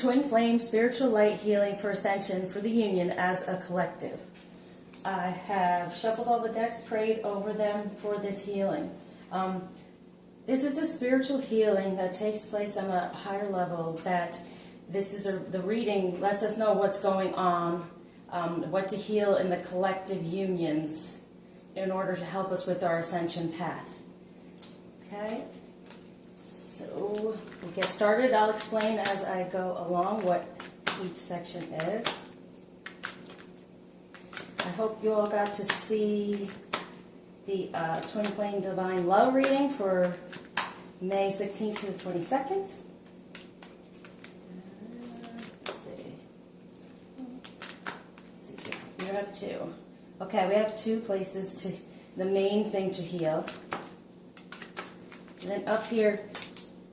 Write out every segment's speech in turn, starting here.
Twin Flame Spiritual Light Healing for Ascension for the Union as a collective. I have shuffled all the decks, prayed over them for this healing. This is a spiritual healing that takes place on a higher level. That this is the reading lets us know what's going on, what to heal in the collective unions in order to help us with our ascension path. Okay, so we'll get started. I'll explain as I go along what each section is. I hope you all got to see the Twin Flame Divine Love reading for May 16th to the 22nd. Let's see. We have two. Okay, we have two places the main thing to heal. And then up here,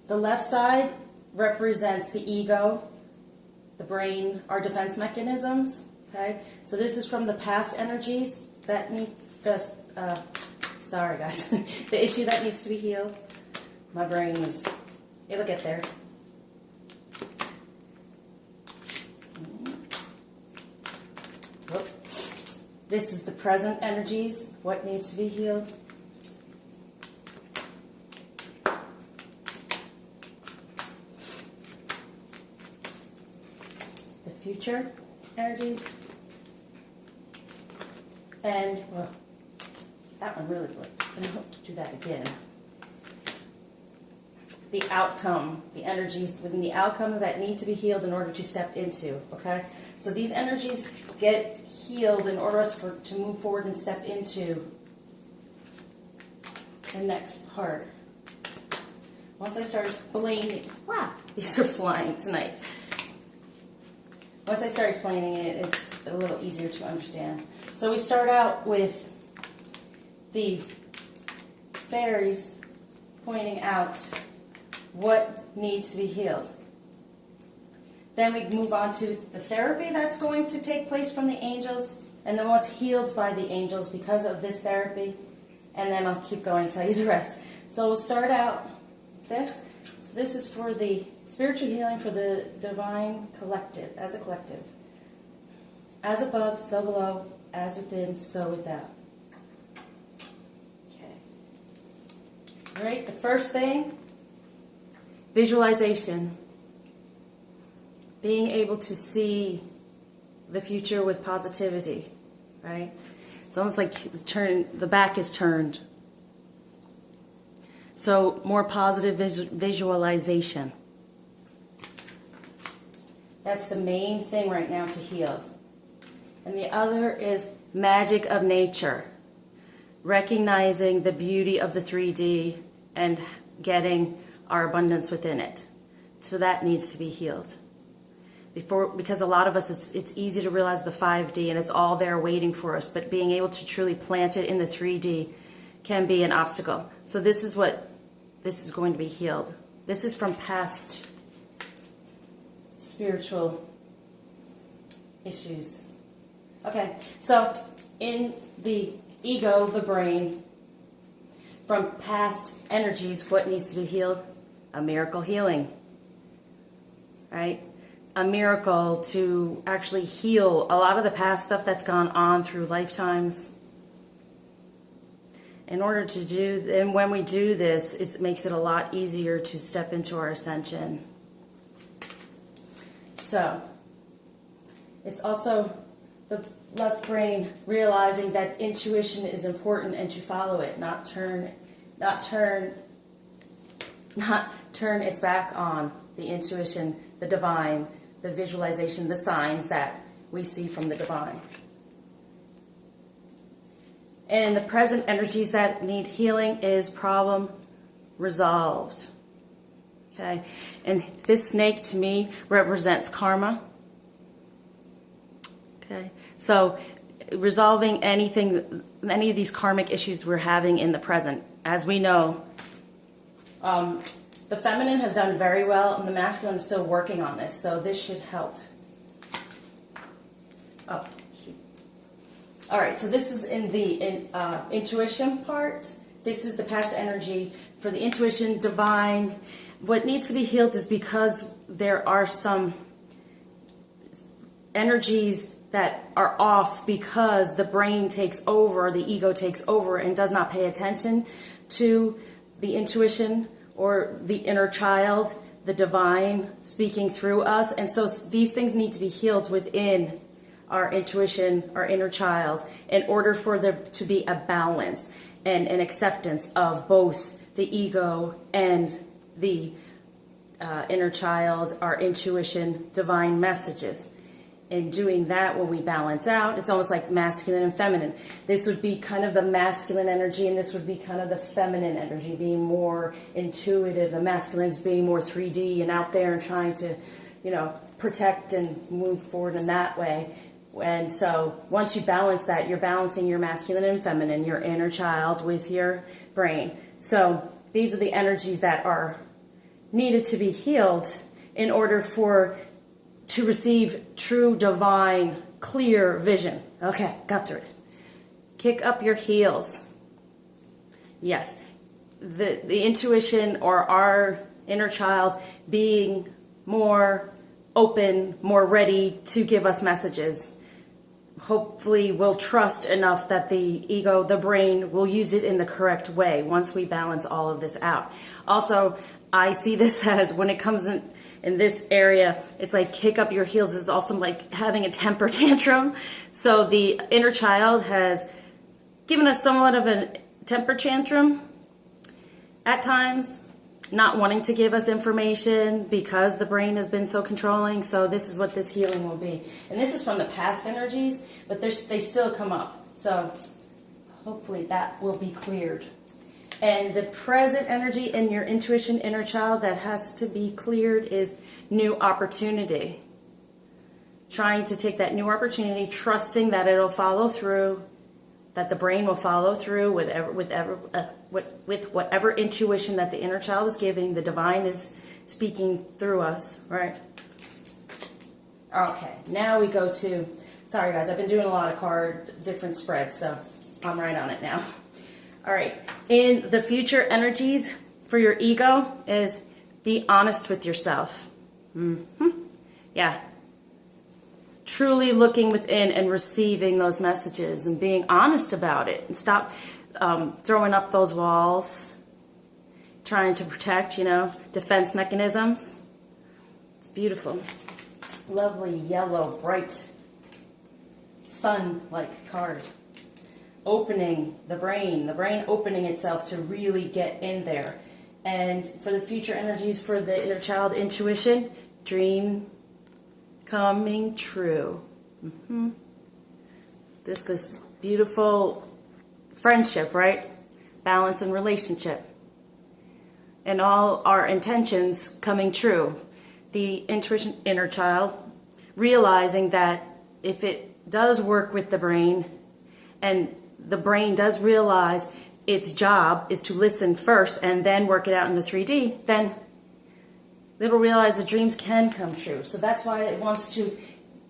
the left side represents the ego, the brain, our defense mechanisms. Okay, so this is from the past energies that need sorry guys, the issue that needs to be healed. My brain it'll get there. Whoop. This is the present energies, what needs to be healed. The future energies. And, well, that one really worked. I'm going to do that again. The outcome, the energies within the outcome that need to be healed in order to step into, okay? So these energies get healed in order to move forward and step into the next part. Once I start explaining, wow, these are flying tonight. Once I start explaining it, it's a little easier to understand. So we start out with the fairies pointing out what needs to be healed. Then we move on to the therapy that's going to take place from the angels, and then what's healed by the angels because of this therapy, and then I'll keep going and tell you the rest. So we'll start out this. So this is for the spiritual healing for the divine collective, as a collective. As above, so below, as within, so without. Okay. All right, the first thing, visualization. Being able to see the future with positivity, right? It's almost like the back is turned. So more positive visualization. That's the main thing right now to heal. And the other is magic of nature. Recognizing the beauty of the 3D and getting our abundance within it. So that needs to be healed. Because a lot of us, it's easy to realize the 5D and it's all there waiting for us, but being able to truly plant it in the 3D can be an obstacle. So this is going to be healed. This is from past spiritual issues. Okay, so in the ego, the brain, from past energies, what needs to be healed? A miracle healing, right? A miracle to actually heal a lot of the past stuff that's gone on through lifetimes. In order to do, and when we do this, it makes it a lot easier to step into our ascension. So, it's also the left brain realizing that intuition is important and to follow it, not turn its back on the intuition, the divine, the visualization, the signs that we see from the divine. And the present energies that need healing is problem resolved. Okay, and this snake to me represents karma. Okay, so resolving anything, any of these karmic issues we're having in the present. As we know, the feminine has done very well, and the masculine is still working on this, so this should help. Oh, shoot. All right, so this is in the intuition part. This is the past energy for the intuition, divine. What needs to be healed is because there are some energies that are off because the brain takes over, the ego takes over and does not pay attention to the intuition or the inner child, the divine speaking through us. And so these things need to be healed within our intuition, our inner child, in order for there to be a balance and an acceptance of both the ego and the inner child, our intuition, divine messages. In doing that, when we balance out, it's almost like masculine and feminine. This would be kind of the masculine energy, and this would be kind of the feminine energy, being more intuitive. The masculine's being more 3D and out there and trying to, protect and move forward in that way. And so once you balance that, you're balancing your masculine and feminine, your inner child with your brain. So these are the energies that are needed to be healed in order to receive true, divine, clear vision. Okay, got through it. Kick up your heels. Yes, the intuition or our inner child being more open, more ready to give us messages. Hopefully we'll trust enough that the ego, the brain, will use it in the correct way once we balance all of this out. Also, I see this as when it comes in this area, it's like kick up your heels is also like having a temper tantrum. So the inner child has given us somewhat of a temper tantrum at times, not wanting to give us information because the brain has been so controlling. So this is what this healing will be. And this is from the past energies, but they still come up. So hopefully that will be cleared. And the present energy in your intuition, inner child, that has to be cleared is new opportunity. Trying to take that new opportunity, trusting that it'll follow through, that the brain will follow through with whatever intuition that the inner child is giving, the divine is speaking through us, right? Okay, now we go to, sorry guys, I've been doing a lot of different spreads, so I'm right on it now. All right, in the future energies for your ego is be honest with yourself. Yeah. Truly looking within and receiving those messages and being honest about it, and stop throwing up those walls, trying to protect, defense mechanisms. It's beautiful. Lovely yellow, bright, sun-like card. Opening the brain opening itself to really get in there. And for the future energies for the inner child intuition, dream coming true. This beautiful friendship, right? Balance and relationship. And all our intentions coming true. The intuition inner child realizing that if it does work with the brain, and the brain does realize its job is to listen first and then work it out in the 3D, then it'll realize the dreams can come true. So that's why it wants to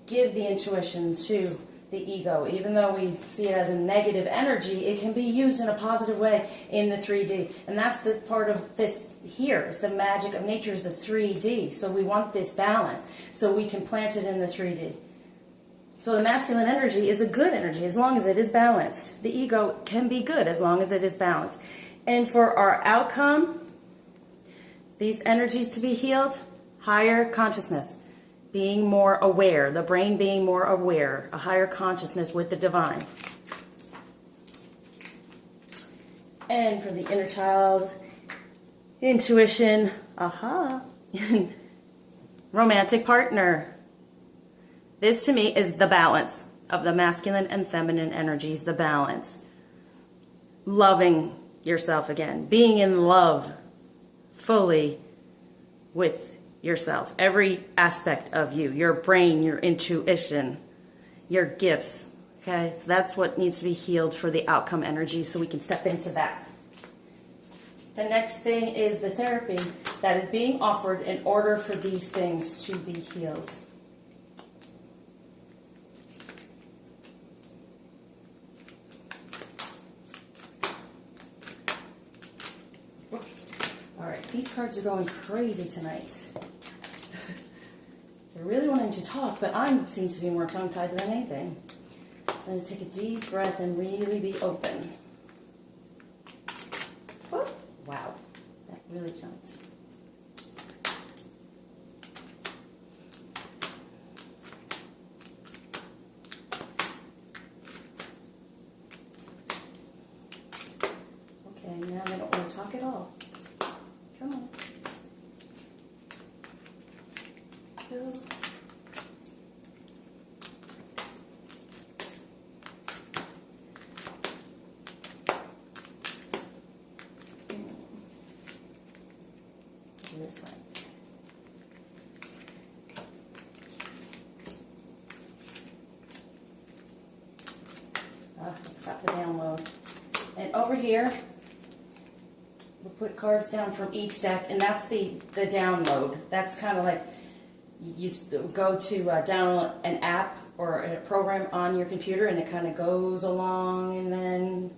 give the intuition to the ego. Even though we see it as a negative energy, it can be used in a positive way in the 3D. And that's the part of this here, is the magic of nature, is the 3D. So we want this balance so we can plant it in the 3D. So the masculine energy is a good energy as long as it is balanced. The ego can be good as long as it is balanced. And for our outcome, these energies to be healed, higher consciousness, being more aware, the brain being more aware, a higher consciousness with the divine. And for the inner child, intuition, romantic partner. This to me is the balance of the masculine and feminine energies, the balance. Loving yourself again, being in love fully with yourself, every aspect of you, your brain, your intuition, your gifts. Okay, so that's what needs to be healed for the outcome energy, so we can step into that. The next thing is the therapy that is being offered in order for these things to be healed. All right, these cards are going crazy tonight. They're really wanting to talk, but I seem to be more tongue-tied than anything. So I'm going to take a deep breath and really be open. Whoa. Wow, that really jumped. Okay, now they don't want to talk at all. Come on. Go. This way. Got the download. And over here, we'll put cards down from each deck, and that's the download. That's kind of like you go to download an app or a program on your computer, and it kind of goes along, and then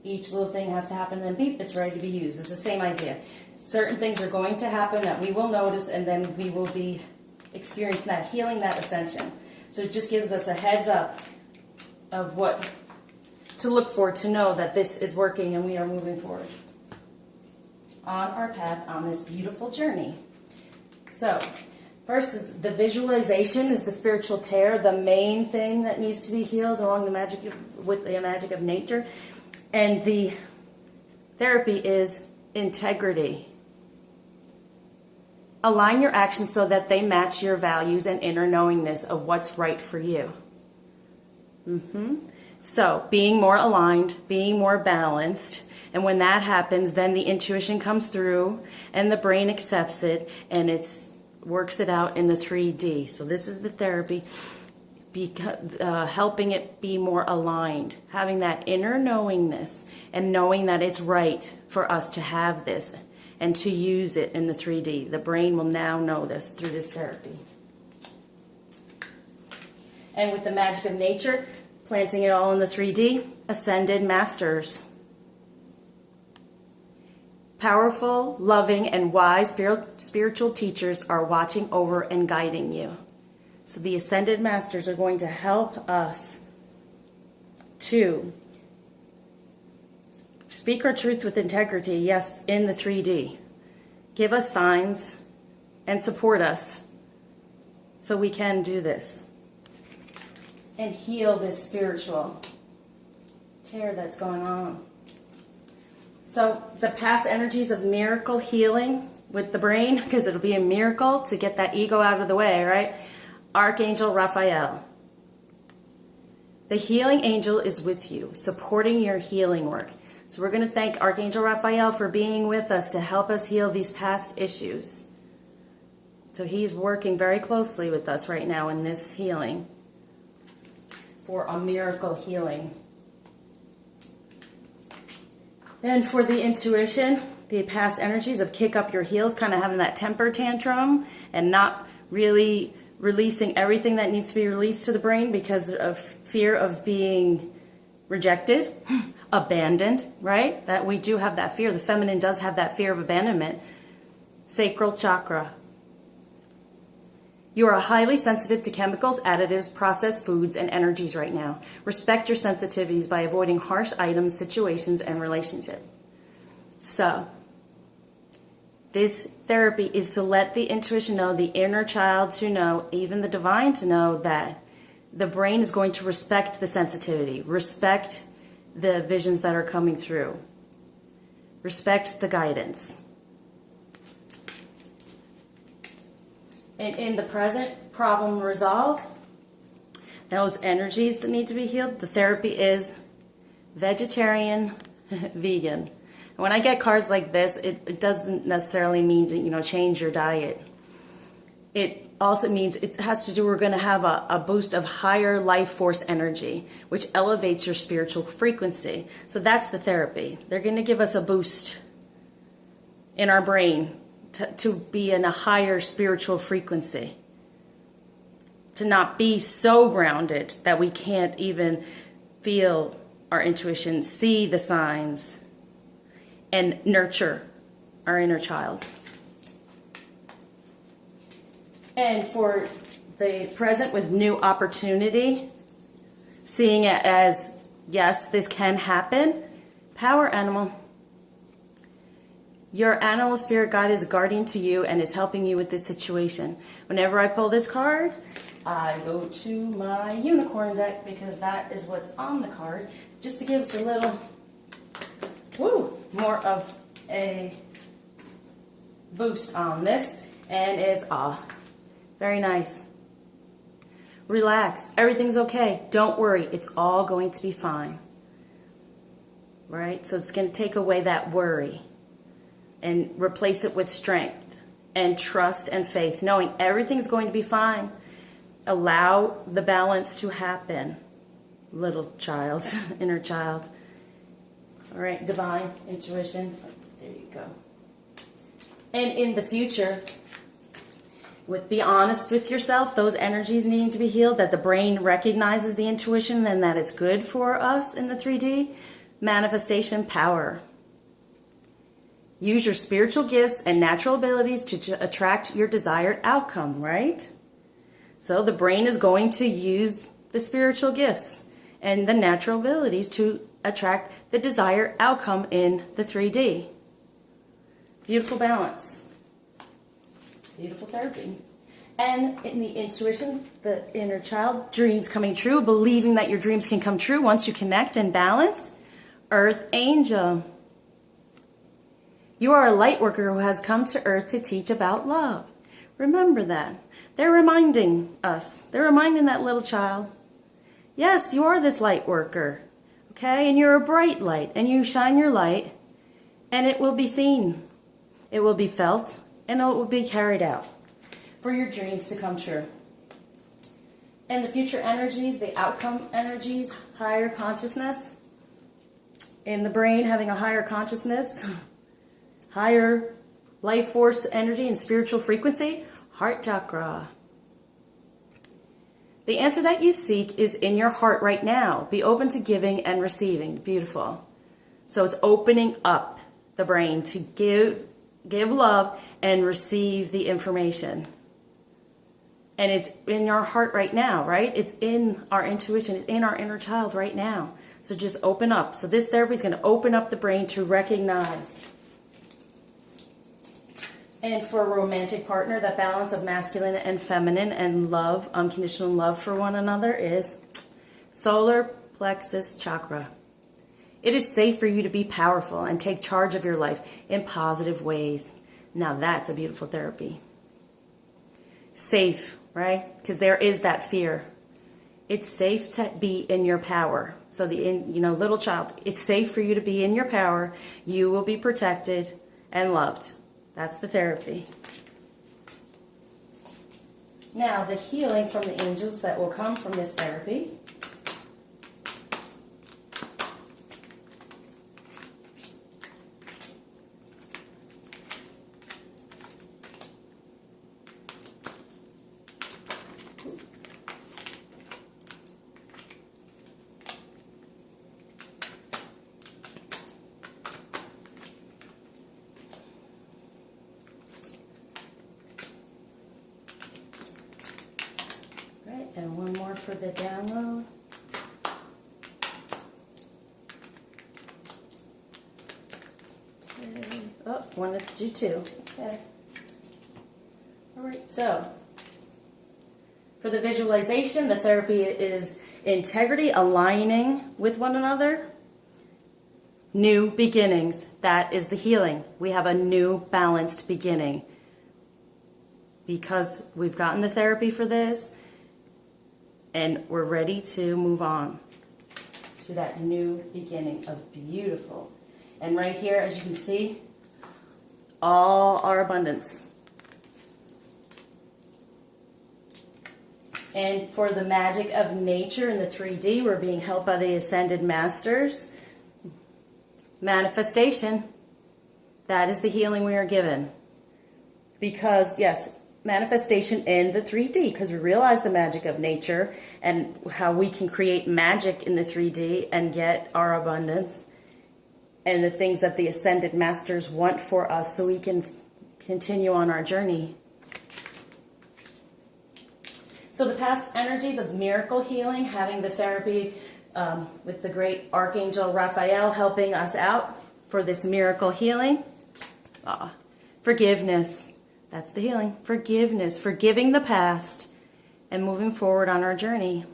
each little thing has to happen, and then beep, it's ready to be used. It's the same idea. Certain things are going to happen that we will notice, and then we will be experiencing that healing, that ascension. So it just gives us a heads up of what to look for, to know that this is working and we are moving forward on our path on this beautiful journey. So first is the visualization is the spiritual tear, the main thing that needs to be healed along with the magic of nature. And the therapy is integrity. Align your actions so that they match your values and inner knowingness of what's right for you. So being more aligned, being more balanced, and when that happens, then the intuition comes through and the brain accepts it and works it out in the 3D. So this is the therapy, helping it be more aligned, having that inner knowingness and knowing that it's right for us to have this and to use it in the 3D. The brain will now know this through this therapy. And with the magic of nature, planting it all in the 3D, ascended masters. Powerful, loving, and wise spiritual teachers are watching over and guiding you. So the ascended masters are going to help us to speak our truth with integrity, yes, in the 3D. Give us signs and support us so we can do this and heal this spiritual tear that's going on. So the past energies of miracle healing with the brain, because it'll be a miracle to get that ego out of the way, right? Archangel Raphael. The healing angel is with you, supporting your healing work. So we're going to thank Archangel Raphael for being with us to help us heal these past issues. So he's working very closely with us right now in this healing for a miracle healing. And for the intuition, the past energies of kick up your heels, kind of having that temper tantrum and not really releasing everything that needs to be released to the brain because of fear of being rejected, abandoned, right? That we do have that fear. The feminine does have that fear of abandonment. Sacral chakra. You are highly sensitive to chemicals, additives, processed foods, and energies right now. Respect your sensitivities by avoiding harsh items, situations, and relationships. So, this therapy is to let the intuition know, the inner child to know, even the divine to know that the brain is going to respect the sensitivity, respect the visions that are coming through, respect the guidance. And in the present, problem resolved, those energies that need to be healed, the therapy is vegetarian, vegan. And when I get cards like this, it doesn't necessarily mean to, change your diet. It also means it has to do, we're going to have a boost of higher life force energy, which elevates your spiritual frequency. So that's the therapy. They're going to give us a boost in our brain to be in a higher spiritual frequency. To not be so grounded that we can't even feel our intuition, see the signs, and nurture our inner child. And for the present with new opportunity, seeing it as, yes, this can happen. Power animal. Your animal spirit guide is a guardian to you and is helping you with this situation. Whenever I pull this card, I go to my unicorn deck because that is what's on the card, just to give us a little, more of a boost on this, and is very nice. Relax. Everything's okay. Don't worry. It's all going to be fine. Right? So it's going to take away that worry and replace it with strength and trust and faith, knowing everything's going to be fine. Allow the balance to happen. Little child, inner child. All right, divine intuition. There you go. And in the future, be honest with yourself, those energies needing to be healed, that the brain recognizes the intuition and that it's good for us in the 3D. Manifestation power. Use your spiritual gifts and natural abilities to attract your desired outcome, right? So the brain is going to use the spiritual gifts and the natural abilities to attract the desired outcome in the 3D. Beautiful balance. Beautiful therapy. And in the intuition, the inner child, dreams coming true, believing that your dreams can come true once you connect and balance. Earth angel. You are a light worker who has come to Earth to teach about love. Remember that. They're reminding us. They're reminding that little child. Yes, you are this light worker. Okay? And you're a bright light. And you shine your light. And it will be seen. It will be felt. And it will be carried out for your dreams to come true. And the future energies, the outcome energies, higher consciousness. In the brain, having a higher consciousness, higher life force energy and spiritual frequency, heart chakra. The answer that you seek is in your heart right now. Be open to giving and receiving. Beautiful. So it's opening up the brain to give love and receive the information. And it's in your heart right now, right? It's in our intuition. It's in our inner child right now. So just open up. So this therapy is going to open up the brain to recognize. And for a romantic partner, that balance of masculine and feminine and love, unconditional love for one another is solar plexus chakra. It is safe for you to be powerful and take charge of your life in positive ways. Now that's a beautiful therapy. Safe, right? Because there is that fear. It's safe to be in your power. So little child, it's safe for you to be in your power. You will be protected and loved. That's the therapy. Now, the healing from the angels that will come from this therapy. And one more for the download. Okay. Oh, wanted to do two. Okay. All right, so for the visualization, the therapy is integrity, aligning with one another. New beginnings. That is the healing. We have a new balanced beginning. Because we've gotten the therapy for this, and we're ready to move on to that new beginning of beautiful. And right here, as you can see, all our abundance. And for the magic of nature in the 3D, we're being helped by the Ascended Masters. Manifestation. That is the healing we are given. Because, yes, manifestation in the 3D, because we realize the magic of nature and how we can create magic in the 3D and get our abundance and the things that the Ascended Masters want for us so we can continue on our journey. So the past energies of miracle healing, having the therapy with the great Archangel Raphael helping us out for this miracle healing. Forgiveness. That's the healing. Forgiveness. Forgiving the past and moving forward on our journey.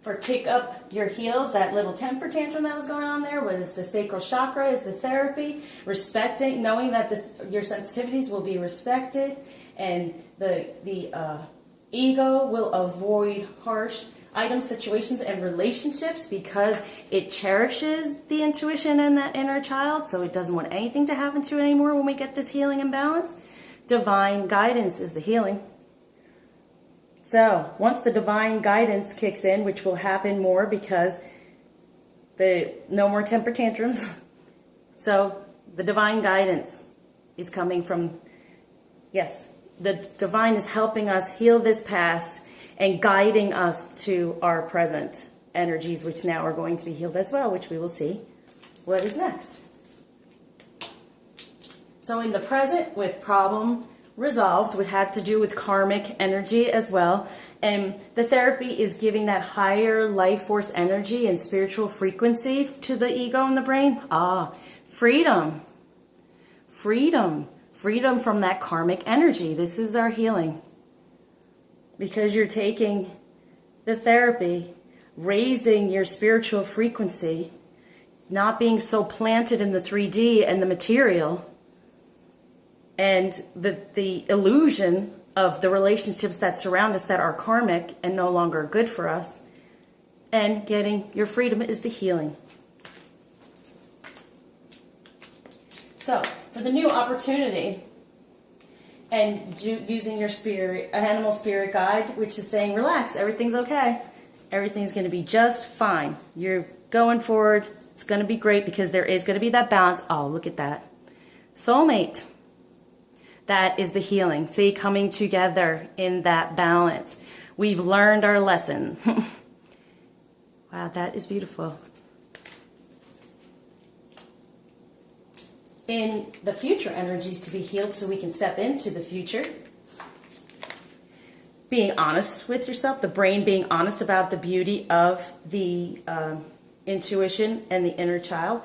For kick up your heels, that little temper tantrum that was going on there was the sacral chakra, is the therapy. Respecting, knowing that your sensitivities will be respected, and the ego will avoid harsh items, situations, and relationships because it cherishes the intuition and that inner child, so it doesn't want anything to happen to it anymore when we get this healing and balance. Divine guidance is the healing. So, once the divine guidance kicks in, which will happen more because no more temper tantrums. So, the divine guidance is coming from, yes, the divine is helping us heal this past and guiding us to our present energies, which now are going to be healed as well, which we will see what is next. So, in the present, with problem resolved, which had to do with karmic energy as well. And the therapy is giving that higher life force energy and spiritual frequency to the ego and the brain. Freedom. Freedom. Freedom from that karmic energy. This is our healing. Because you're taking the therapy, raising your spiritual frequency, not being so planted in the 3D and the material, and the illusion of the relationships that surround us that are karmic and no longer good for us, and getting your freedom is the healing. So, for the new opportunity, and using your spirit, animal spirit guide, which is saying, relax, everything's okay. Everything's going to be just fine. You're going forward. It's going to be great because there is going to be that balance. Oh, look at that. Soulmate. That is the healing. See, coming together in that balance. We've learned our lesson. Wow, that is beautiful. In the future energies to be healed so we can step into the future. Being honest with yourself, the brain being honest about the beauty of the intuition and the inner child.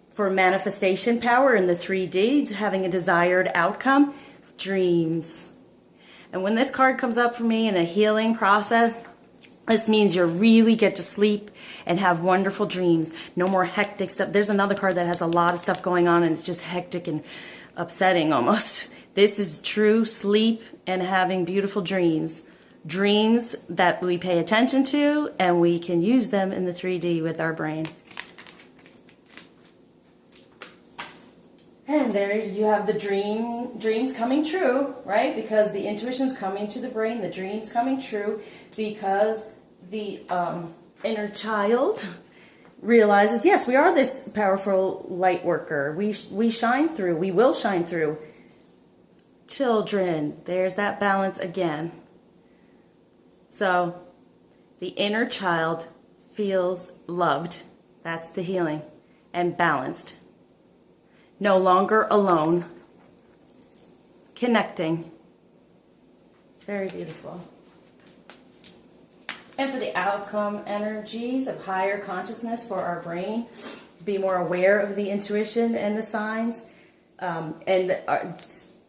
For manifestation power in the 3D, having a desired outcome, dreams. And when this card comes up for me in a healing process, this means you really get to sleep and have wonderful dreams. No more hectic stuff. There's another card that has a lot of stuff going on and it's just hectic and upsetting almost. This is true sleep and having beautiful dreams. Dreams that we pay attention to and we can use them in the 3D with our brain. And there you have the dreams coming true, right? Because the intuition's coming to the brain, the dreams coming true, because the inner child realizes, yes, we are this powerful light worker. We shine through. We will shine through. Children, there's that balance again. So the inner child feels loved. That's the healing. And balanced. No longer alone. Connecting. Very beautiful. And for the outcome energies of higher consciousness for our brain, be more aware of the intuition and the signs. And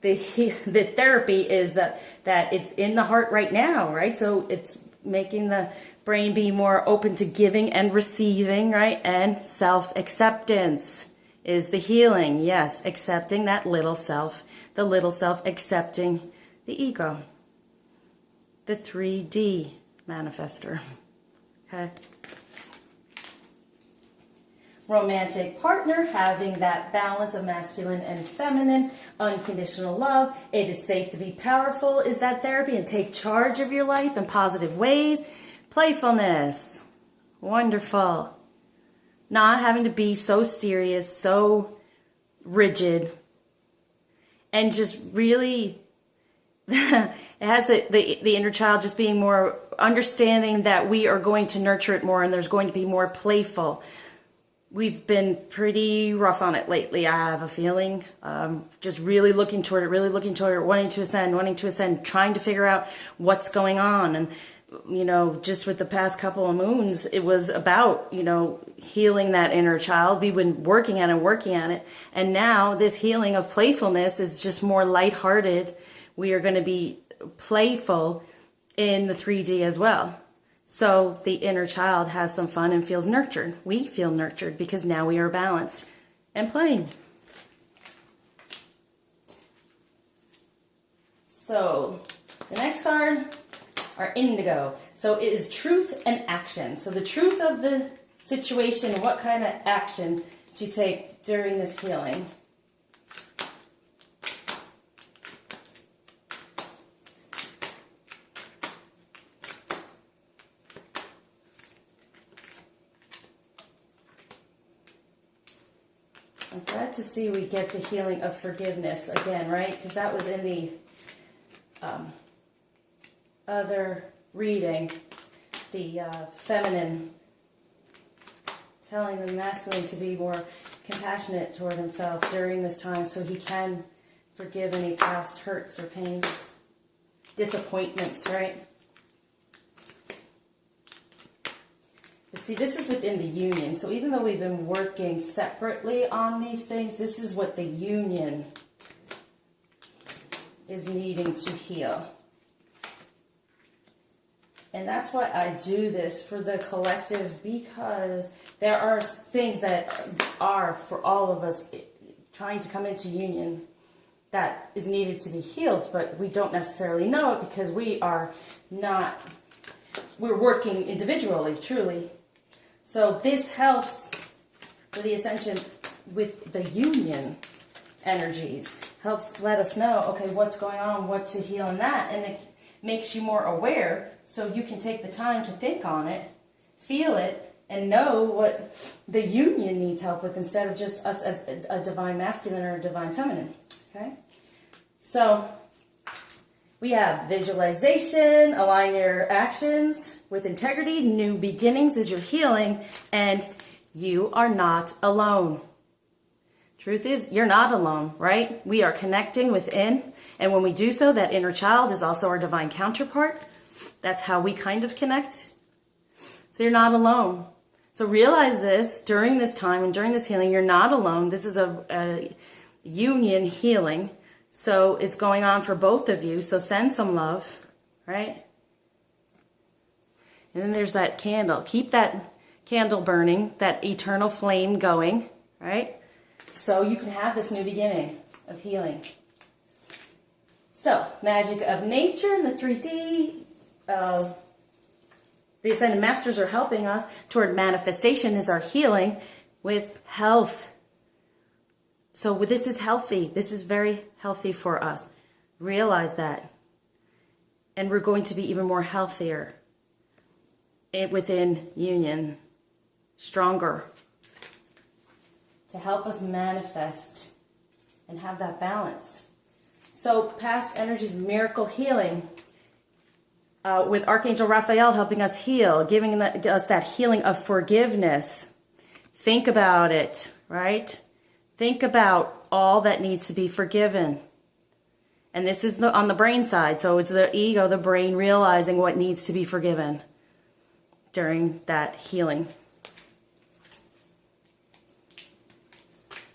the therapy is that it's in the heart right now, right? So it's making the brain be more open to giving and receiving, right? And self-acceptance is the healing. Yes, accepting that little self. The little self accepting the ego. The 3D manifester. Okay. Romantic partner, having that balance of masculine and feminine, unconditional love. It is safe to be powerful is that therapy and take charge of your life in positive ways. Playfulness. Wonderful. Not having to be so serious, so rigid, and just really, it has the inner child just being more understanding that we are going to nurture it more and there's going to be more playful. we've been pretty rough on it lately, I have a feeling. Just really looking toward it, wanting to ascend, trying to figure out what's going on. And, you know, just with the past couple of moons, it was about, you know, healing that inner child. We've been working at it. And now this healing of playfulness is just more lighthearted. We are going to be playful in the 3D as well. So the inner child has some fun and feels nurtured. We feel nurtured because now we are balanced and playing. So the next card are indigo. So it is truth and action. So the truth of the situation, what kind of action to take during this healing. I'm glad to see we get the healing of forgiveness again, right? Because that was in the other reading, the feminine telling the masculine to be more compassionate toward himself during this time so he can forgive any past hurts or pains, disappointments, right? But see, this is within the union. So even though we've been working separately on these things, this is what the union is needing to heal. And that's why I do this for the collective, because there are things that are, for all of us, trying to come into union that is needed to be healed, but we don't necessarily know it because we're working individually, truly. So this helps for the ascension with the union energies, helps let us know, okay, what's going on, what to heal in that, and it makes you more aware so you can take the time to think on it, feel it, and know what the union needs help with instead of just us as a divine masculine or a divine feminine, okay? So we have visualization, align your actions with integrity, new beginnings is your healing, and you are not alone. Truth is, you're not alone, right? We are connecting within, and when we do so, that inner child is also our divine counterpart. That's how we kind of connect. So you're not alone. So realize this during this time and during this healing, you're not alone. This is a union healing. So it's going on for both of you. So send some love, right? And then there's that candle. Keep that candle burning, that eternal flame going, right? So you can have this new beginning of healing. So, magic of nature in the 3D. The Ascended Masters are helping us toward manifestation is our healing with health. So this is healthy. This is very healthy for us. Realize that. And we're going to be even more healthier within union. Stronger. To help us manifest and have that balance. So past energies, miracle healing. With Archangel Raphael helping us heal, giving us that healing of forgiveness. Think about it, right? Think about all that needs to be forgiven. And this is on the brain side, so it's the ego, the brain, realizing what needs to be forgiven during that healing.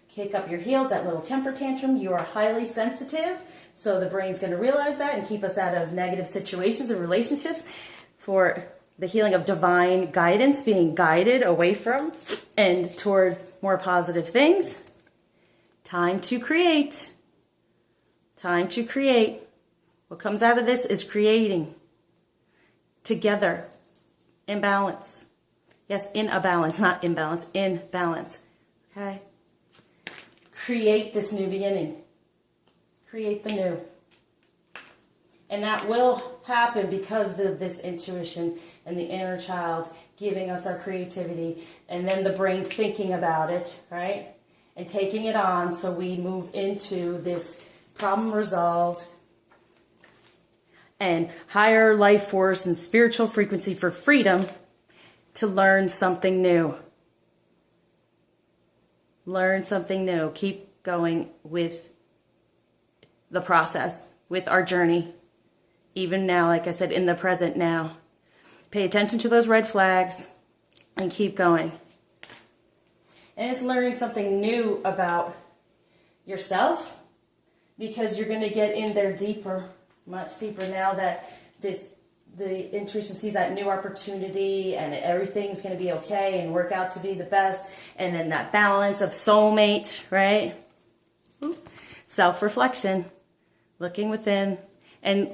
Kick up your heels, that little temper tantrum. You are highly sensitive, so the brain's going to realize that and keep us out of negative situations and relationships for the healing of divine guidance, being guided away from and toward more positive things. Time to create. Time to create. What comes out of this is creating together in balance. Yes, in a balance, not imbalance, in balance. Okay? Create this new beginning. Create the new. And that will happen because of this intuition and the inner child giving us our creativity, and then the brain thinking about it, right? And taking it on so we move into this problem resolved and higher life force and spiritual frequency for freedom to learn something new. learn something new. Keep going with the process, with our journey. Even now, like I said, in the present now. Pay attention to those red flags and keep going. And it's learning something new about yourself, because you're going to get in there deeper, much deeper now that the intuition sees that new opportunity and everything's going to be okay and work out to be the best. And then that balance of soulmate, right? Self-reflection, looking within and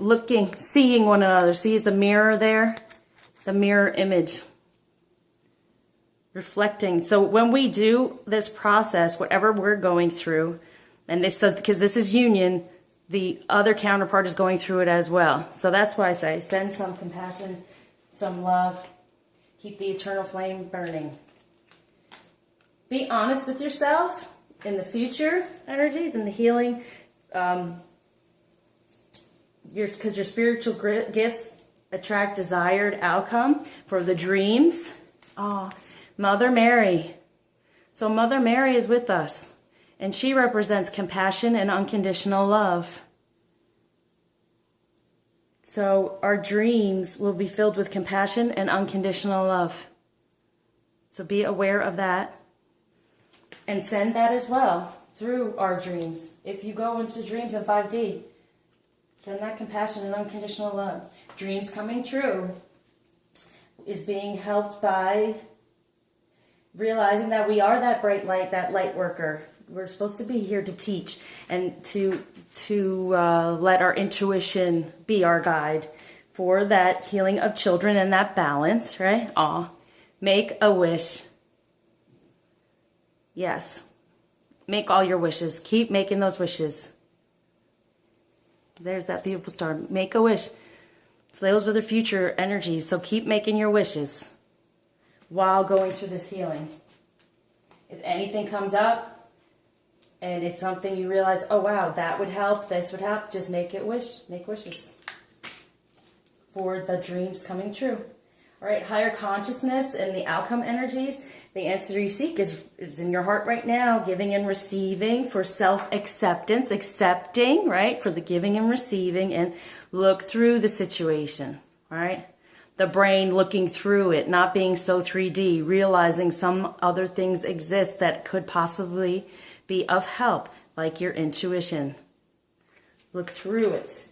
seeing one another. See, is the mirror there? The mirror image. Reflecting. So when we do this process, whatever we're going through, and this, because this is union, the other counterpart is going through it as well. So that's why I say, send some compassion, some love. Keep the eternal flame burning. Be honest with yourself in the future energies and the healing. Because your spiritual gifts attract desired outcome for the dreams. Mother Mary. So Mother Mary is with us. And she represents compassion and unconditional love. So our dreams will be filled with compassion and unconditional love. So be aware of that. And send that as well through our dreams. If you go into dreams in 5D, send that compassion and unconditional love. Dreams coming true is being helped by realizing that we are that bright light, that light worker. We're supposed to be here to teach and to let our intuition be our guide for that healing of children and that balance, right? Make a wish. Yes. Make all your wishes. Keep making those wishes. There's that beautiful star. Make a wish. So those are the future energies. So keep making your wishes while going through this healing. If anything comes up, and it's something you realize, oh wow, that would help, this would help, just make wishes for the dreams coming true. All right, higher consciousness and the outcome energies, the answer you seek is in your heart right now, giving and receiving for self-acceptance, accepting, right, for the giving and receiving, and look through the situation, all right? The brain looking through it, not being so 3D, realizing some other things exist that could possibly be of help, like your intuition. Look through it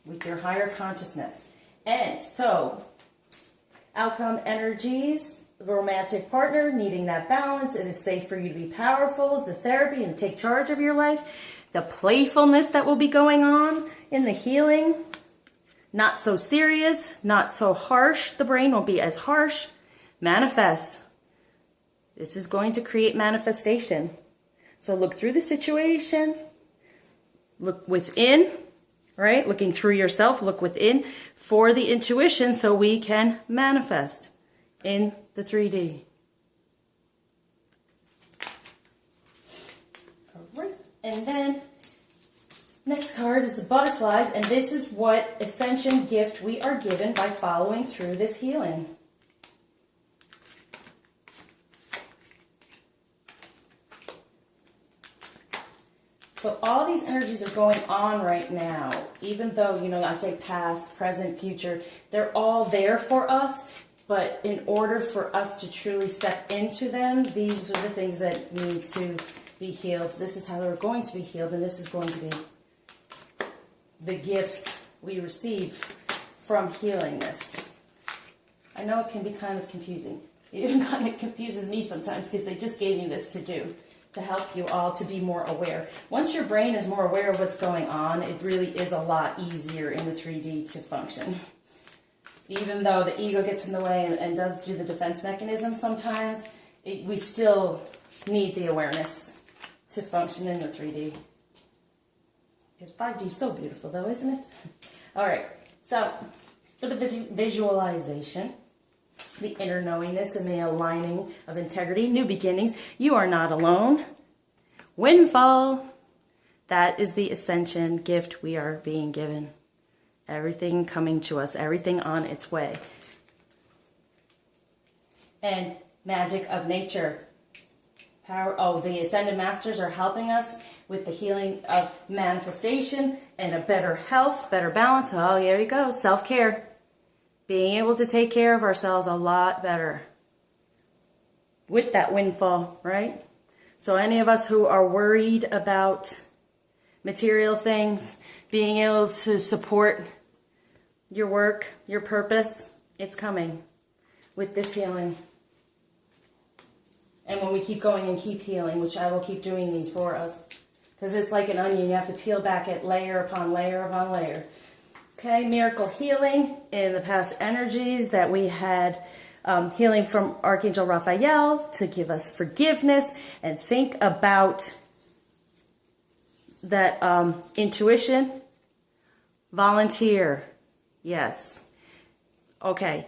with your higher consciousness. And so, outcome energies, the romantic partner, needing that balance. It is safe for you to be powerful, is the therapy and take charge of your life. The playfulness that will be going on in the healing. Not so serious, not so harsh. The brain won't be as harsh. Manifest. This is going to create manifestation. So look through the situation. Look within, right? Looking through yourself, look within for the intuition so we can manifest in the 3D. All right. And then next card is the butterflies, and this is what ascension gift we are given by following through this healing. So all these energies are going on right now, even though, I say past, present, future, they're all there for us, but in order for us to truly step into them, these are the things that need to be healed. This is how they're going to be healed, and this is going to be the gifts we receive from healing this. I know it can be kind of confusing. It even kind of confuses me sometimes because they just gave me this to do, to help you all to be more aware. Once your brain is more aware of what's going on, it really is a lot easier in the 3D to function. Even though the ego gets in the way and does do the defense mechanism sometimes, we still need the awareness to function in the 3D. Because 5D is so beautiful though, isn't it? All right, so for the visualization, the inner knowingness and the aligning of integrity, new beginnings, you are not alone. Windfall, that is the ascension gift we are being given. Everything coming to us, everything on its way. And magic of nature. The Ascended Masters are helping us with the healing of manifestation and a better health, better balance. Oh, there you go. Self-care. Being able to take care of ourselves a lot better with that windfall, right? So any of us who are worried about material things, being able to support your work, your purpose, it's coming with this healing. And when we keep going and keep healing, which I will keep doing these for us, because it's like an onion. You have to peel back it layer upon layer upon layer. Okay, miracle healing in the past energies that we had, healing from Archangel Raphael to give us forgiveness, and think about that intuition. Volunteer. Yes. Okay,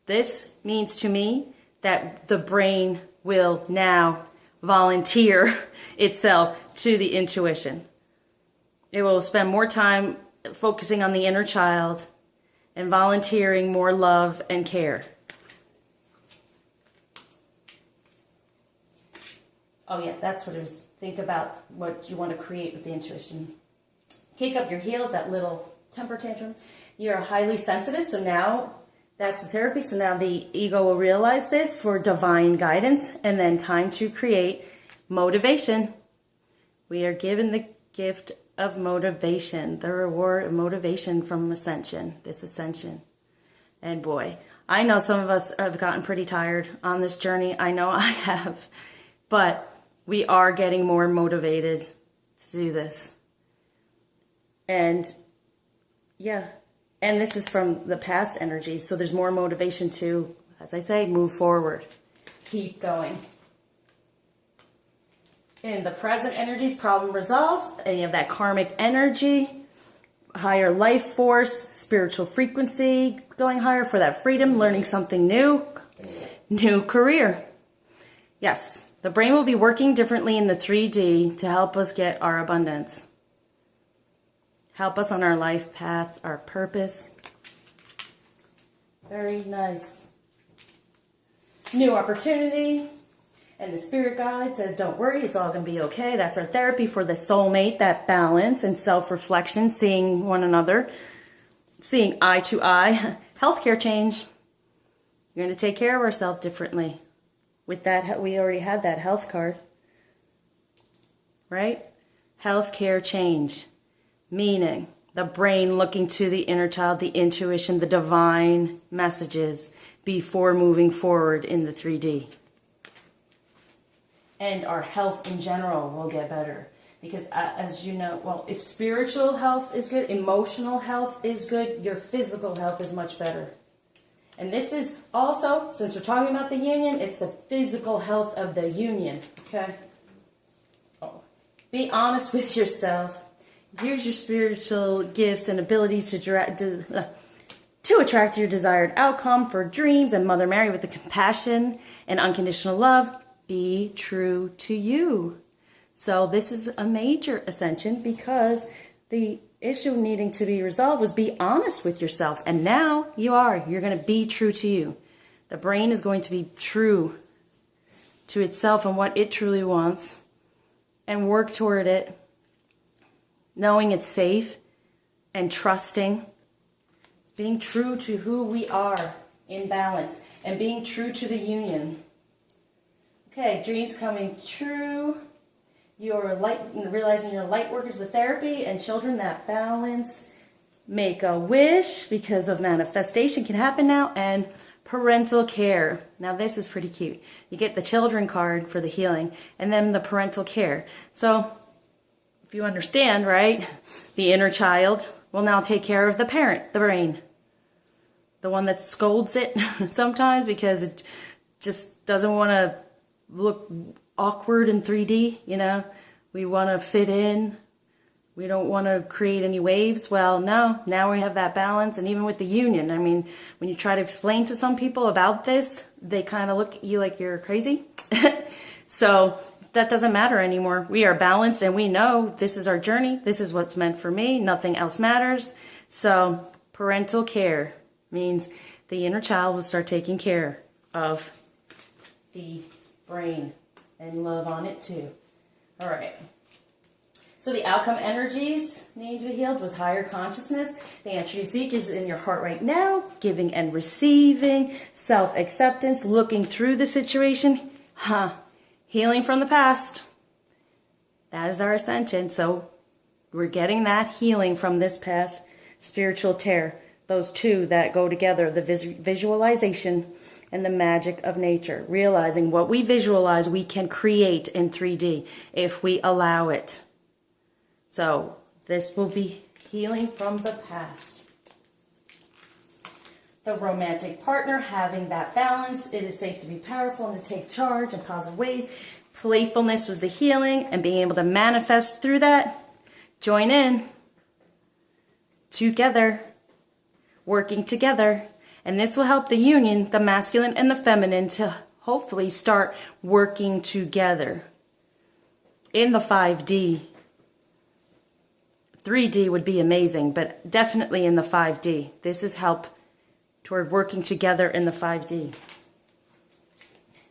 this means to me that the brain will now volunteer itself to the intuition. It will spend more time focusing on the inner child and volunteering more love and care. Oh yeah, that's what it was. Think about what you want to create with the intuition. Kick up your heels, that little temper tantrum. You're highly sensitive, so now that's the therapy. So now the ego will realize this for divine guidance, and then time to create motivation. We are given the gift of motivation, the reward of motivation from Ascension, this Ascension. And boy, I know some of us have gotten pretty tired on this journey. I know I have, but we are getting more motivated to do this. And yeah, and this is from the past energies, so there's more motivation to, as I say, move forward. Keep going. In the present energies, problem resolved, and you have that karmic energy, higher life force, spiritual frequency, going higher for that freedom, learning something new, new career. Yes, the brain will be working differently in the 3D to help us get our abundance. Help us on our life path, our purpose. Very nice. New opportunity. And the spirit guide says, don't worry, it's all going to be okay. That's our therapy for the soulmate, that balance and self-reflection, seeing one another, seeing eye to eye. Healthcare change. You're going to take care of ourselves differently. With that, we already had that health card. Right? Healthcare change. Meaning, the brain looking to the inner child, the intuition, the divine messages before moving forward in the 3D. And our health in general will get better. Because as you know, well, if spiritual health is good, emotional health is good, your physical health is much better. And this is also, since we're talking about the union, it's the physical health of the union. Okay? Oh. Be honest with yourself. Use your spiritual gifts and abilities to attract your desired outcome for dreams, and Mother Mary with the compassion and unconditional love. Be true to you. So this is a major ascension because the issue needing to be resolved was be honest with yourself. And now you are. You're going to be true to you. The brain is going to be true to itself and what it truly wants and work toward it. Knowing it's safe and trusting, being true to who we are in balance, and being true to the union. Okay, dreams coming true. Your light, realizing your light work is the therapy, and children, that balance. Make a wish because of manifestation can happen now, and parental care. Now this is pretty cute. You get the children card for the healing, and then the parental care. So if you understand, right, the inner child will now take care of the parent, the brain. The one that scolds it sometimes because it just doesn't want to look awkward in 3D, you know. We want to fit in. We don't want to create any waves. Well, no, now we have that balance. And even with the union, I mean, when you try to explain to some people about this, they kind of look at you like you're crazy. So that doesn't matter anymore. We are balanced and we know this is our journey. This is what's meant for me. Nothing else matters. So parental care means the inner child will start taking care of the brain. and love on it too. All right. So the outcome energies needing to be healed was higher consciousness. The answer you seek is in your heart right now, giving and receiving, self-acceptance, looking through the situation, healing from the past. That is our ascension. So we're getting that healing from this past spiritual tear. Those two that go together, the visualization and the magic of nature. Realizing what we visualize we can create in 3D if we allow it. So this will be healing from the past. The romantic partner, having that balance. It is safe to be powerful and to take charge in positive ways. Playfulness was the healing and being able to manifest through that. Join in. Together. Working together. And this will help the union, the masculine and the feminine, to hopefully start working together in the 5D. 3D would be amazing, but definitely in the 5D. This is help toward working together in the 5D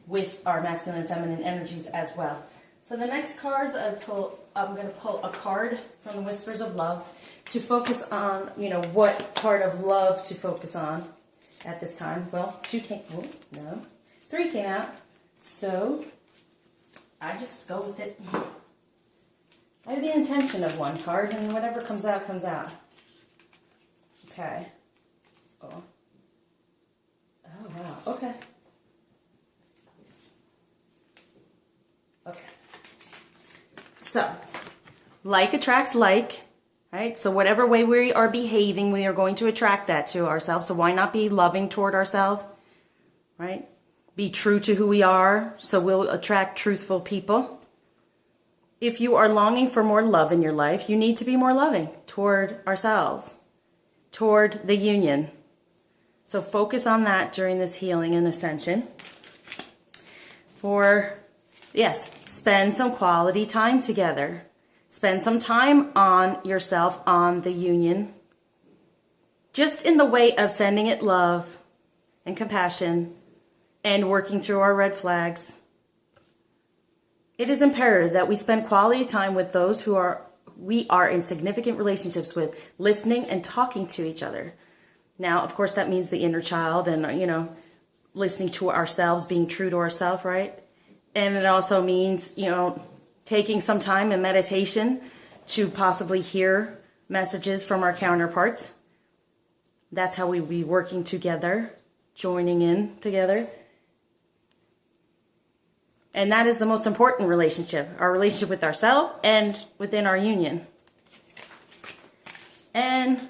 with our masculine and feminine energies as well. So the next cards I'm going to pull a card from the Whispers of Love to focus on, what part of love to focus on at this time. Well, 3 came out. So I just go with it. I have the intention of one card, and whatever comes out, comes out. Okay. Oh, wow. Okay. Okay. So, like attracts like, right? So whatever way we are behaving, we are going to attract that to ourselves. So why not be loving toward ourselves, right? Be true to who we are, so we'll attract truthful people. If you are longing for more love in your life, you need to be more loving toward ourselves, toward the union. So focus on that during this healing and ascension. Spend some quality time together. Spend some time on yourself, on the union. Just in the way of sending it love and compassion and working through our red flags. It is imperative that we spend quality time with those who we are in significant relationships with, listening and talking to each other. Now, of course, that means the inner child and, listening to ourselves, being true to ourselves, right? And it also means, taking some time in meditation to possibly hear messages from our counterparts. That's how we be working together, joining in together. And that is the most important relationship, our relationship with ourselves and within our union. And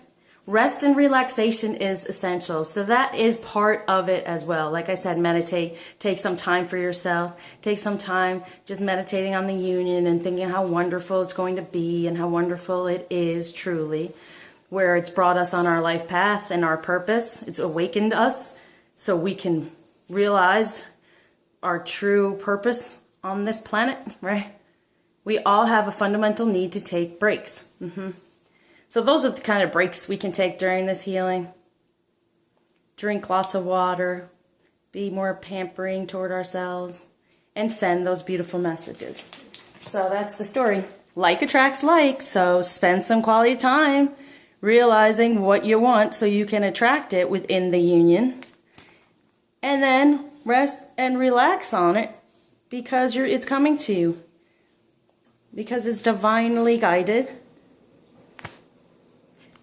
rest and relaxation is essential. So that is part of it as well. Like I said, meditate, take some time for yourself, take some time just meditating on the union and thinking how wonderful it's going to be and how wonderful it is truly, where it's brought us on our life path and our purpose. It's awakened us so we can realize our true purpose on this planet, right? We all have a fundamental need to take breaks. So those are the kind of breaks we can take during this healing. Drink lots of water, be more pampering toward ourselves, and send those beautiful messages. So that's the story. Like attracts like, so spend some quality time realizing what you want so you can attract it within the union. And then rest and relax on it because it's coming to you. Because it's divinely guided.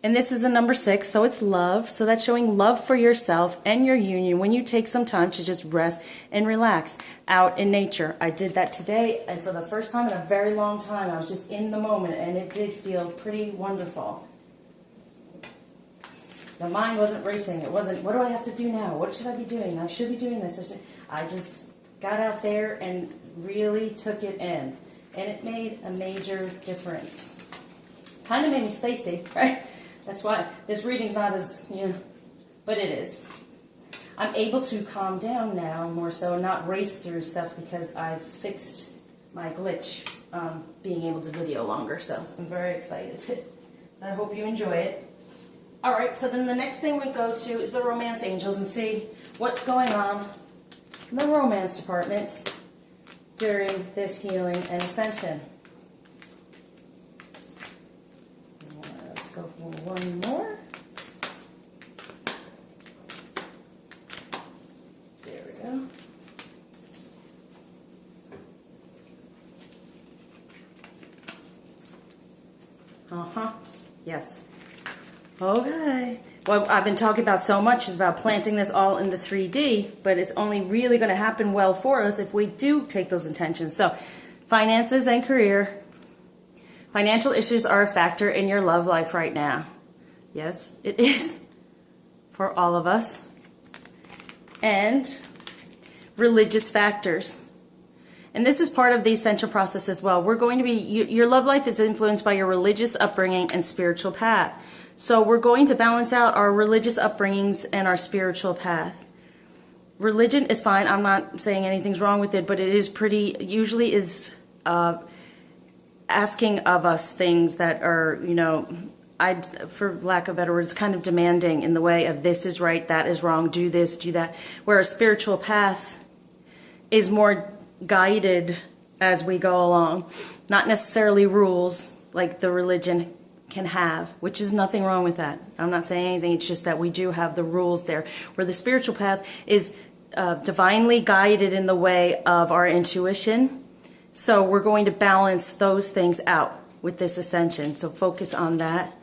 And this is a number 6, so it's love. So that's showing love for yourself and your union when you take some time to just rest and relax out in nature. I did that today, and for the first time in a very long time, I was just in the moment, and it did feel pretty wonderful. The mind wasn't racing. It wasn't, what do I have to do now? What should I be doing? I should be doing this. I just got out there and really took it in. And it made a major difference. Kind of made me spacey, right? That's why this reading's not as, but it is. I'm able to calm down now more so, not race through stuff because I've fixed my glitch being able to video longer. So I'm very excited. So I hope you enjoy it. All right, so then the next thing we go to is the romance angels and see what's going on in the romance department during this healing and ascension. Let's go for one more. There we go. Yes. Okay. What I've been talking about so much is about planting this all in the 3D, but it's only really going to happen well for us if we do take those intentions. So, finances and career. Financial issues are a factor in your love life right now. Yes, it is for all of us. And religious factors. And this is part of the Ascension process as well. We're going to be, your love life is influenced by your religious upbringing and spiritual path. So we're going to balance out our religious upbringings and our spiritual path. Religion is fine. I'm not saying anything's wrong with it, but it is usually is asking of us things that are, for lack of better words, kind of demanding in the way of this is right, that is wrong, do this, do that. Where a spiritual path is more guided as we go along, not necessarily rules like the religion can have, which is nothing wrong with that. I'm not saying anything, it's just that we do have the rules there, where the spiritual path is divinely guided in the way of our intuition. So we're going to balance those things out with this ascension. So focus on that.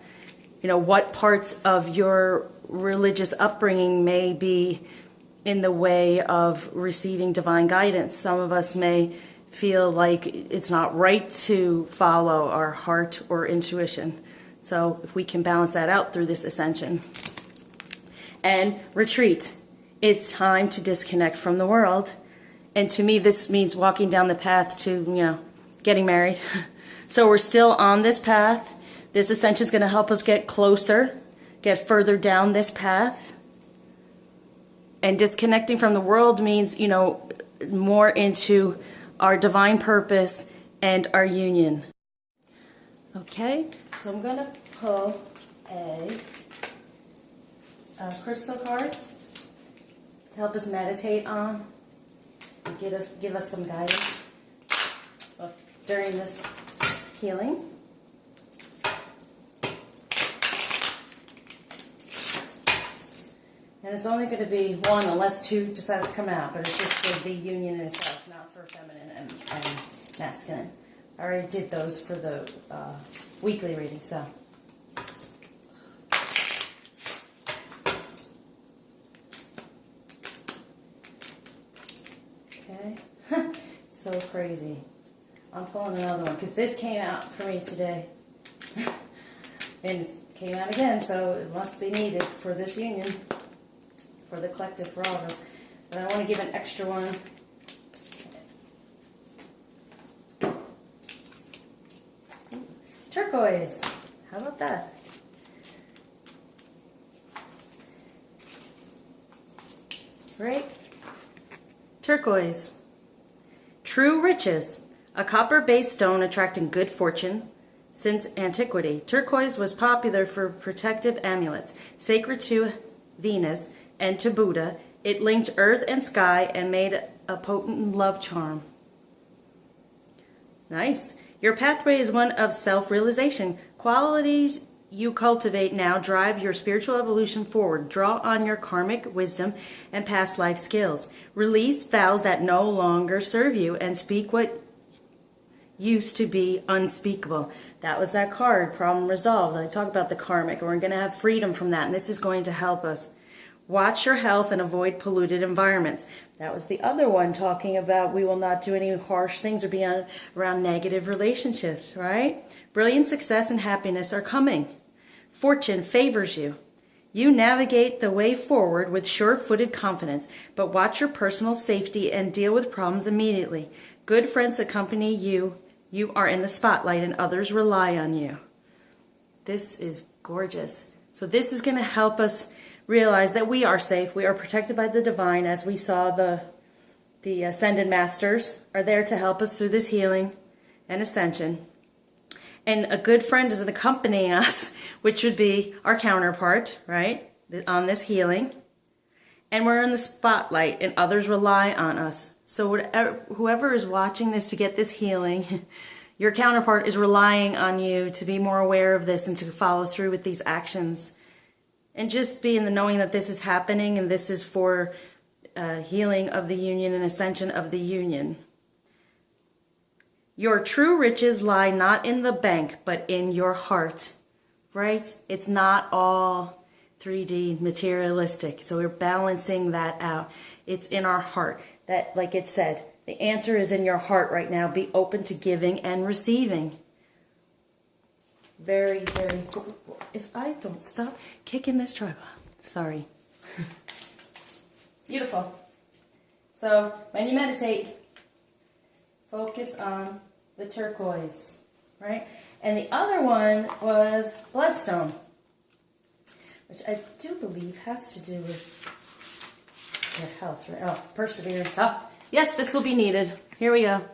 What parts of your religious upbringing may be in the way of receiving divine guidance. Some of us may feel like it's not right to follow our heart or intuition. So if we can balance that out through this ascension. And retreat. It's time to disconnect from the world. And to me, this means walking down the path to, getting married. So we're still on this path. This ascension is going to help us get closer, get further down this path. And disconnecting from the world means, more into our divine purpose and our union. Okay, so I'm going to pull a crystal card to help us meditate on and give us some guidance during this healing. And it's only going to be one unless two decides to come out, but it's just for the union in itself, not for feminine and masculine. I already did those for the weekly reading, so. Okay. So crazy. I'm pulling another one because this came out for me today. And it came out again, so it must be needed for this union. For the collective, for all of us. But I want to give an extra one. Turquoise. How about that? Right? Turquoise. True riches. A copper-based stone attracting good fortune since antiquity. Turquoise was popular for protective amulets, sacred to Venus and to Buddha. It linked earth and sky and made a potent love charm. Nice. Your pathway is one of self-realization. Qualities you cultivate now drive your spiritual evolution forward. Draw on your karmic wisdom and past life skills. Release vows that no longer serve you and speak what used to be unspeakable. That was that card, problem resolved. I talk about the karmic. We're going to have freedom from that, and this is going to help us. Watch your health and avoid polluted environments. That was the other one, talking about we will not do any harsh things or be around negative relationships, right? Brilliant success and happiness are coming. Fortune favors you. You navigate the way forward with sure-footed confidence, but watch your personal safety and deal with problems immediately. Good friends accompany you. You are in the spotlight and others rely on you. This is gorgeous. So this is going to help us realize that we are safe. We are protected by the divine, as we saw the ascended masters are there to help us through this healing and ascension. And a good friend is accompanying us, which would be our counterpart, right, on this healing. And we're in the spotlight and others rely on us. So whoever is watching this to get this healing, your counterpart is relying on you to be more aware of this and to follow through with these actions. And just be in the knowing that this is happening and this is for healing of the union and ascension of the union. Your true riches lie not in the bank, but in your heart, right? It's not all 3D materialistic. So we're balancing that out. It's in our heart. That, like it said, the answer is in your heart right now. Be open to giving and receiving. Very, very cool. If I don't stop kicking this tripod. Sorry. Beautiful. So when you meditate, focus on the turquoise, right? And the other one was bloodstone, which I do believe has to do with your health, right? Oh, perseverance. Oh, yes, this will be needed. Here we go.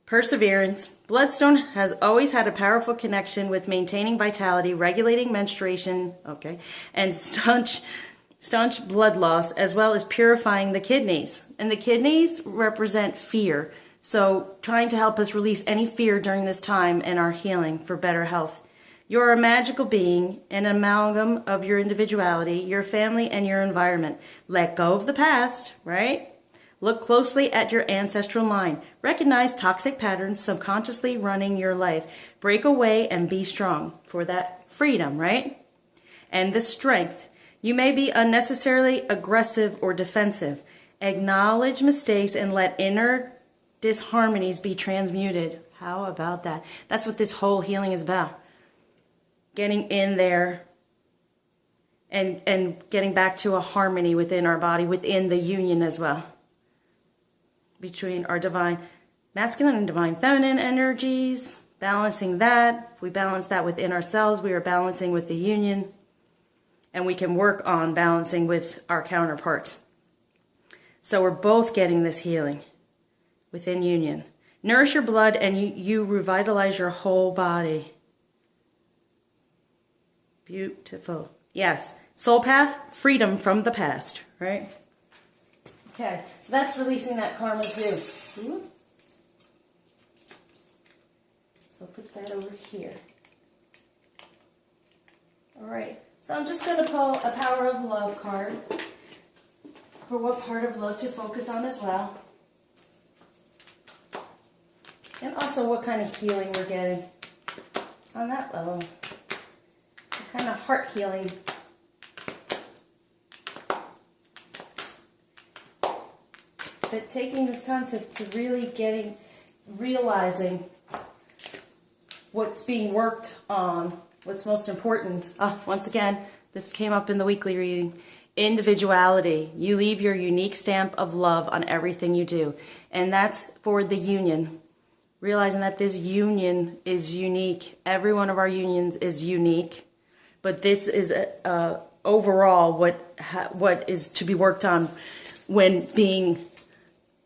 Perseverance. Bloodstone has always had a powerful connection with maintaining vitality, regulating menstruation, okay, and staunch blood loss, as well as purifying the kidneys. And the kidneys represent fear. So trying to help us release any fear during this time and our healing for better health. You're a magical being, an amalgam of your individuality, your family, and your environment. Let go of the past, right? Look closely at your ancestral line. Recognize toxic patterns subconsciously running your life. Break away and be strong for that freedom, right? And the strength. You may be unnecessarily aggressive or defensive. Acknowledge mistakes and let inner disharmonies be transmuted. How about that? That's what this whole healing is about. Getting in there and getting back to a harmony within our body, within the union as well. Between our divine masculine and divine feminine energies, balancing that. If we balance that within ourselves, we are balancing with the union. And we can work on balancing with our counterpart. So we're both getting this healing within union. Nourish your blood and you revitalize your whole body. Beautiful. Yes. Soul path, freedom from the past, right? Okay, so that's releasing that karma too. Ooh. So put that over here. All right, so I'm just going to pull a Power of Love card for what part of love to focus on as well. And also what kind of healing we're getting on that level. What kind of heart healing. But taking this time to really realizing what's being worked on, what's most important. Once again, this came up in the weekly reading. Individuality. You leave your unique stamp of love on everything you do. And that's for the union. Realizing that this union is unique. Every one of our unions is unique. But this is overall what is to be worked on when being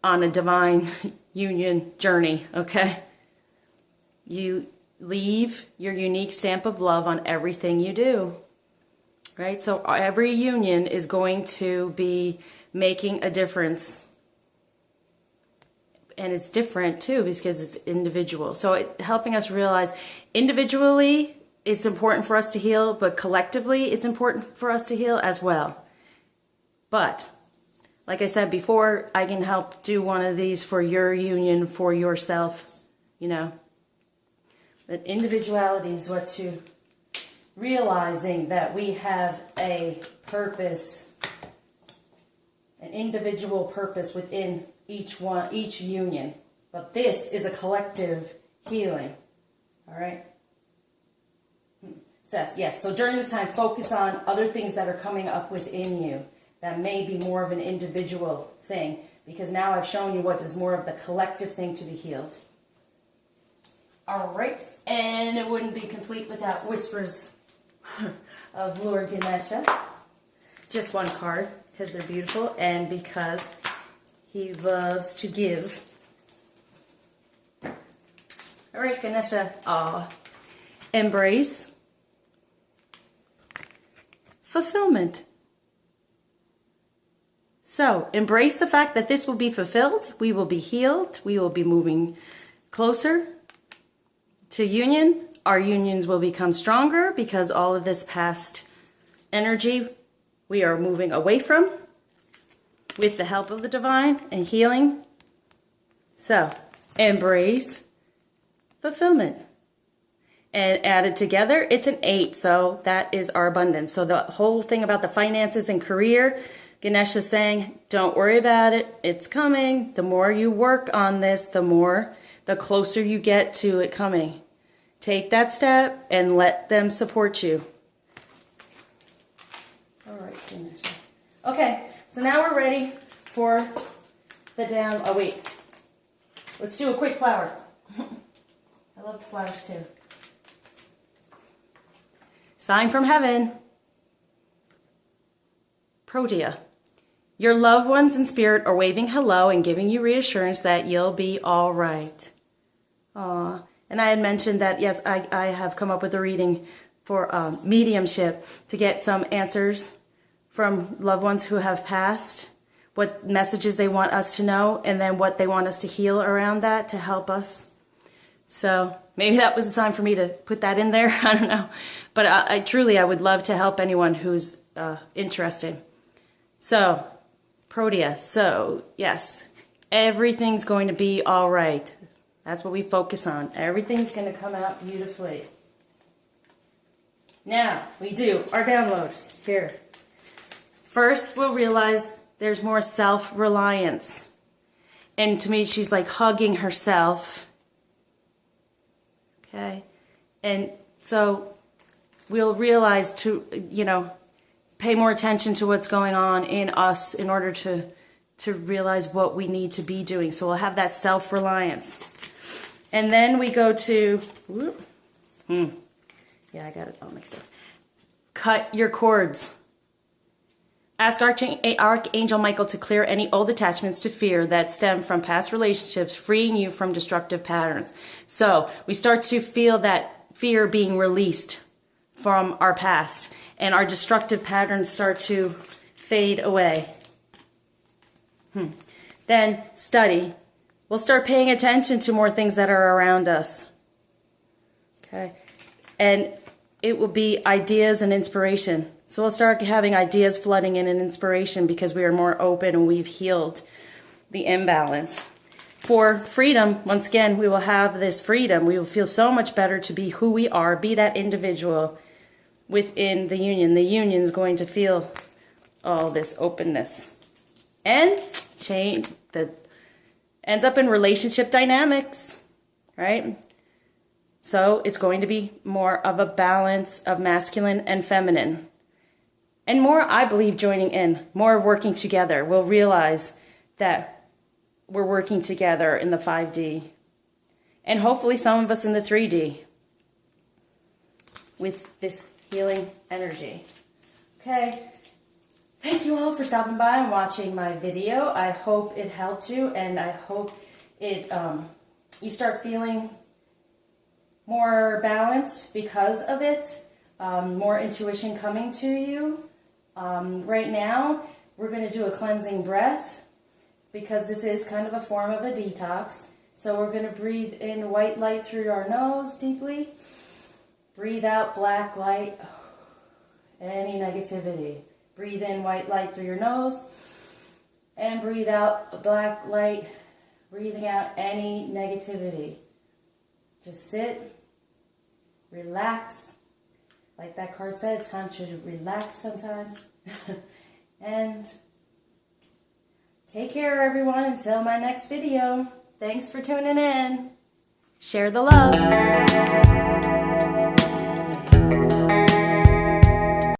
on a divine union journey, okay? You leave your unique stamp of love on everything you do, right? So every union is going to be making a difference. And it's different too because it's individual. So helping us realize individually it's important for us to heal, but collectively it's important for us to heal as well. But like I said before, I can help do one of these for your union, for yourself, you know. But individuality is what to realizing that we have a purpose, an individual purpose within each union. But this is a collective healing. All right? Says, yes, so during this time, focus on other things that are coming up within you. That may be more of an individual thing, because now I've shown you what is more of the collective thing to be healed. All right, and it wouldn't be complete without whispers of Lord Ganesha. Just one card, because they're beautiful, and because he loves to give. All right, Ganesha, embrace, fulfillment. So embrace the fact that this will be fulfilled. We will be healed. We will be moving closer to union. Our unions will become stronger because all of this past energy we are moving away from with the help of the divine and healing. So embrace fulfillment. And added together, it's an 8. So that is our abundance. So the whole thing about the finances and career, Ganesh is saying, don't worry about it. It's coming. The more you work on this, the closer you get to it coming. Take that step and let them support you. All right, Ganesh. Okay, so now we're ready for the down. Oh, wait. Let's do a quick flower. I love the flowers too. Sign from heaven. Protea. Your loved ones in spirit are waving hello and giving you reassurance that you'll be all right. Aw. And I had mentioned that, yes, I have come up with a reading for mediumship to get some answers from loved ones who have passed, what messages they want us to know, and then what they want us to heal around that to help us. So maybe that was a sign for me to put that in there. I don't know. But I would love to help anyone who's interested. So, Protea. So, yes, everything's going to be all right. That's what we focus on. Everything's going to come out beautifully. Now, we do our download here. First, we'll realize there's more self-reliance. And to me, she's like hugging herself. Okay? And so we'll realize to, pay more attention to what's going on in us in order to realize what we need to be doing. So we'll have that self-reliance. And then we go to, yeah, I got it all mixed up. Cut your cords. Ask Archangel Michael to clear any old attachments to fear that stem from past relationships, freeing you from destructive patterns. So we start to feel that fear being released from our past, and our destructive patterns start to fade away. Then study. We'll start paying attention to more things that are around us. Okay? And it will be ideas and inspiration. So we'll start having ideas flooding in and inspiration because we are more open and we've healed the imbalance. For freedom, once again, we will have this freedom. We will feel so much better to be who we are, be that individual within the union. The union's going to feel all this openness. And change that ends up in relationship dynamics, right? So it's going to be more of a balance of masculine and feminine. And more, I believe, joining in, more working together. We'll realize that we're working together in the 5D. And hopefully some of us in the 3D with this healing energy. Okay. Thank you all for stopping by and watching my video. I hope it helped you, and I hope it you start feeling more balanced because of it. More intuition coming to you. Right now, we're going to do a cleansing breath because this is kind of a form of a detox. So we're going to breathe in white light through our nose deeply. Breathe out black light, any negativity. Breathe in white light through your nose and breathe out black light, breathing out any negativity. Just sit, relax. Like that card said, it's time to relax sometimes. And take care, everyone, until my next video. Thanks for tuning in. Share the love.